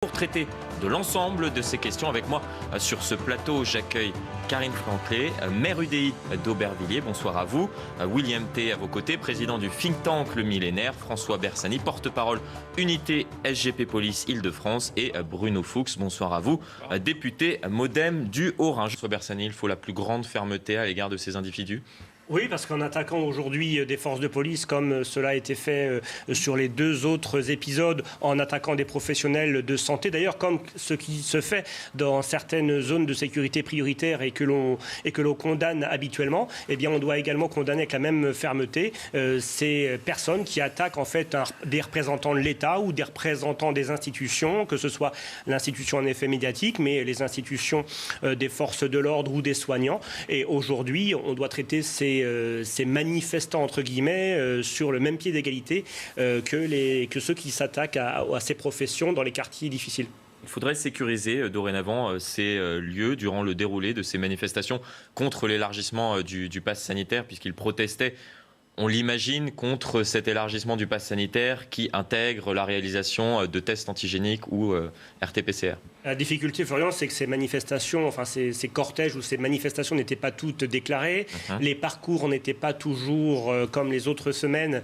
Pour traiter de l'ensemble de ces questions avec moi sur ce plateau, j'accueille Karine Franclet, maire UDI d'Aubervilliers. Bonsoir à vous. William T à vos côtés, président du think tank Le Millénaire. François Bersani, porte-parole unité SGP Police Île-de-France. Et Bruno Fuchs, bonsoir à vous, député Modem du Haut-Rhin. François Bersani, il faut la plus grande fermeté à l'égard de ces individus. Oui, parce qu'en attaquant aujourd'hui des forces de police, comme cela a été fait sur les deux autres épisodes, en attaquant des professionnels de santé, d'ailleurs comme ce qui se fait dans certaines zones de sécurité prioritaire et que l'on condamne habituellement, eh bien on doit également condamner avec la même fermeté ces personnes qui attaquent en fait des représentants de l'État ou des représentants des institutions, que ce soit l'institution en effet médiatique, mais les institutions des forces de l'ordre ou des soignants. Et aujourd'hui, on doit traiter ces manifestants, entre guillemets, sur le même pied d'égalité que ceux qui s'attaquent à ces professions dans les quartiers difficiles. Il faudrait sécuriser dorénavant ces lieux durant le déroulé de ces manifestations contre l'élargissement du pass sanitaire, puisqu'ils protestaient, on l'imagine, contre cet élargissement du pass sanitaire qui intègre la réalisation de tests antigéniques ou RT-PCR. La difficulté, Florian, c'est que ces manifestations, enfin ces cortèges ou ces manifestations n'étaient pas toutes déclarées. Les parcours n'étaient pas toujours, comme les autres semaines,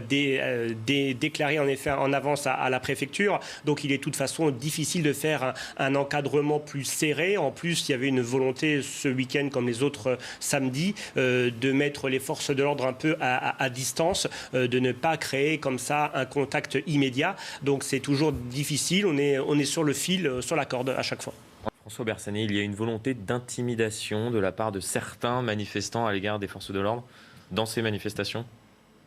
déclarés en effet en avance à la préfecture. Donc il est de toute façon difficile de faire un encadrement plus serré. En plus, il y avait une volonté ce week-end, comme les autres samedis, de mettre les forces de l'ordre un peu à distance, de ne pas créer comme ça un contact immédiat. Donc c'est toujours difficile. On est sur le fil, sur la corde à chaque fois. François Bersani, il y a une volonté d'intimidation de la part de certains manifestants à l'égard des forces de l'ordre dans ces manifestations ?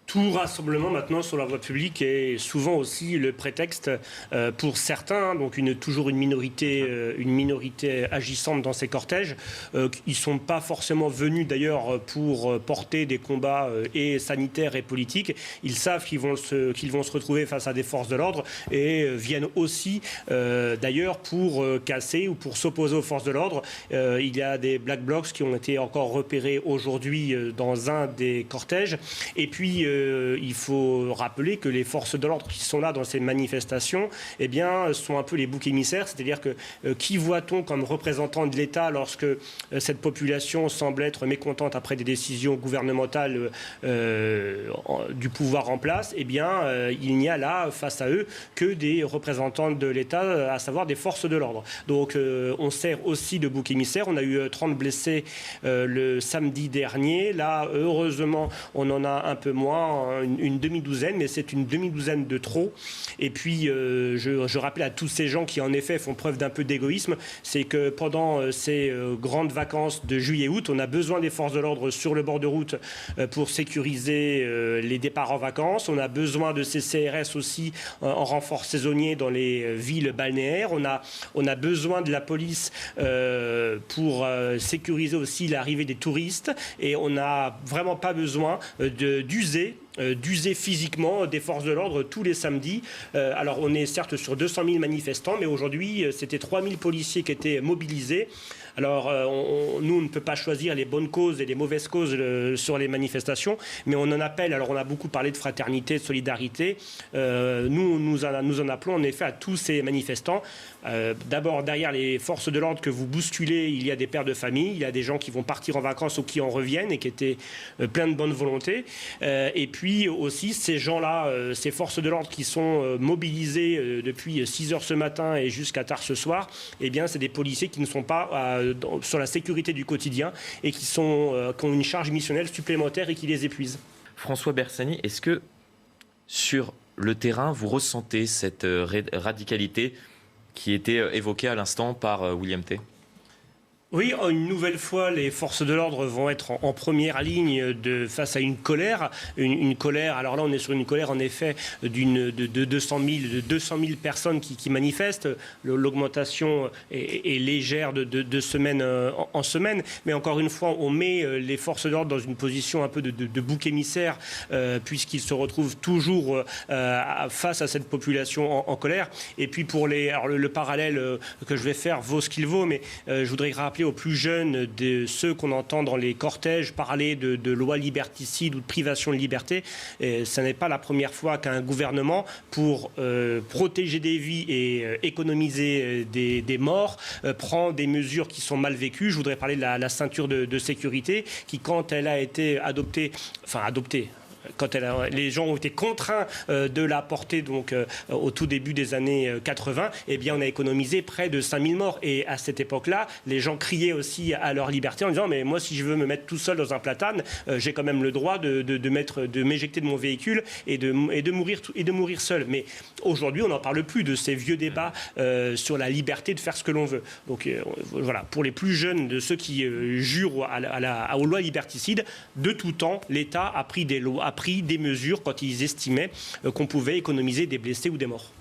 Tout rassemblement maintenant sur la voie publique est souvent aussi le prétexte pour certains, donc toujours une minorité agissante dans ces cortèges. Ils ne sont pas forcément venus d'ailleurs pour porter des combats et sanitaires et politiques. Ils savent qu'ils vont se retrouver face à des forces de l'ordre et viennent aussi d'ailleurs pour casser ou pour s'opposer aux forces de l'ordre. Il y a des black blocs qui ont été encore repérés aujourd'hui dans un des cortèges. Et puis il faut rappeler que les forces de l'ordre qui sont là dans ces manifestations, eh bien, sont un peu les boucs émissaires. C'est-à-dire que qui voit-on comme représentant de l'État lorsque cette population semble être mécontente après des décisions gouvernementales du pouvoir en place? Eh bien, il n'y a là, face à eux, que des représentants de l'État, à savoir des forces de l'ordre. Donc, on sert aussi de bouc émissaire. On a eu 30 blessés le samedi dernier. Là, heureusement, on en a un peu moins, une demi-douzaine, mais c'est une demi-douzaine de trop. Et puis, je rappelle à tous ces gens qui, en effet, font preuve d'un peu d'égoïsme, c'est que pendant ces grandes vacances de juillet-août, on a besoin des forces de l'ordre sur le bord de route pour sécuriser les départs en vacances. On a besoin de ces CRS aussi en renfort saisonnier dans les villes balnéaires. On a besoin de la police pour sécuriser aussi l'arrivée des touristes. Et on n'a vraiment pas besoin d'user physiquement des forces de l'ordre tous les samedis. Alors on est certes sur 200 000 manifestants, mais aujourd'hui c'était 3 000 policiers qui étaient mobilisés. Alors nous on ne peut pas choisir les bonnes causes et les mauvaises causes sur les manifestations, mais on en appelle, alors on a beaucoup parlé de fraternité, de solidarité, nous en appelons en effet à tous ces manifestants. D'abord derrière les forces de l'ordre que vous bousculez, il y a des pères de famille, il y a des gens qui vont partir en vacances ou qui en reviennent et qui étaient pleins de bonne volonté. Et puis aussi ces gens-là, ces forces de l'ordre qui sont mobilisées depuis 6 heures ce matin et jusqu'à tard ce soir, eh bien c'est des policiers qui ne sont pas sur la sécurité du quotidien et qui ont une charge missionnelle supplémentaire et qui les épuisent. François Bersani, est-ce que sur le terrain, vous ressentez cette radicalité qui était évoquée à l'instant par William T ? Oui, une nouvelle fois, les forces de l'ordre vont être en première ligne face à une colère. Une colère, alors là on est sur une colère en effet de 200 000 personnes qui manifestent. L'augmentation est légère de semaine en semaine. Mais encore une fois, on met les forces de l'ordre dans une position un peu de bouc émissaire puisqu'ils se retrouvent toujours face à cette population en colère. Et puis pour le parallèle que je vais faire vaut ce qu'il vaut, mais je voudrais rappeler rappeler aux plus jeunes, de ceux qu'on entend dans les cortèges parler de loi liberticide ou de privation de liberté. Ce n'est pas la première fois qu'un gouvernement, pour protéger des vies et économiser des morts, prend des mesures qui sont mal vécues. Je voudrais parler de la ceinture de sécurité qui, quand elle a été adoptée, quand les gens ont été contraints de la porter donc, au tout début des années 80, eh bien, on a économisé près de 5000 morts. Et à cette époque-là, les gens criaient aussi à leur liberté en disant « mais moi, si je veux me mettre tout seul dans un platane, j'ai quand même le droit de m'éjecter de mon véhicule et de mourir seul ». Mais aujourd'hui, on n'en parle plus de ces vieux débats sur la liberté de faire ce que l'on veut. Donc voilà, pour les plus jeunes, de ceux qui jurent aux lois liberticides, de tout temps, l'État a pris des mesures quand ils estimaient qu'on pouvait économiser des blessés ou des morts.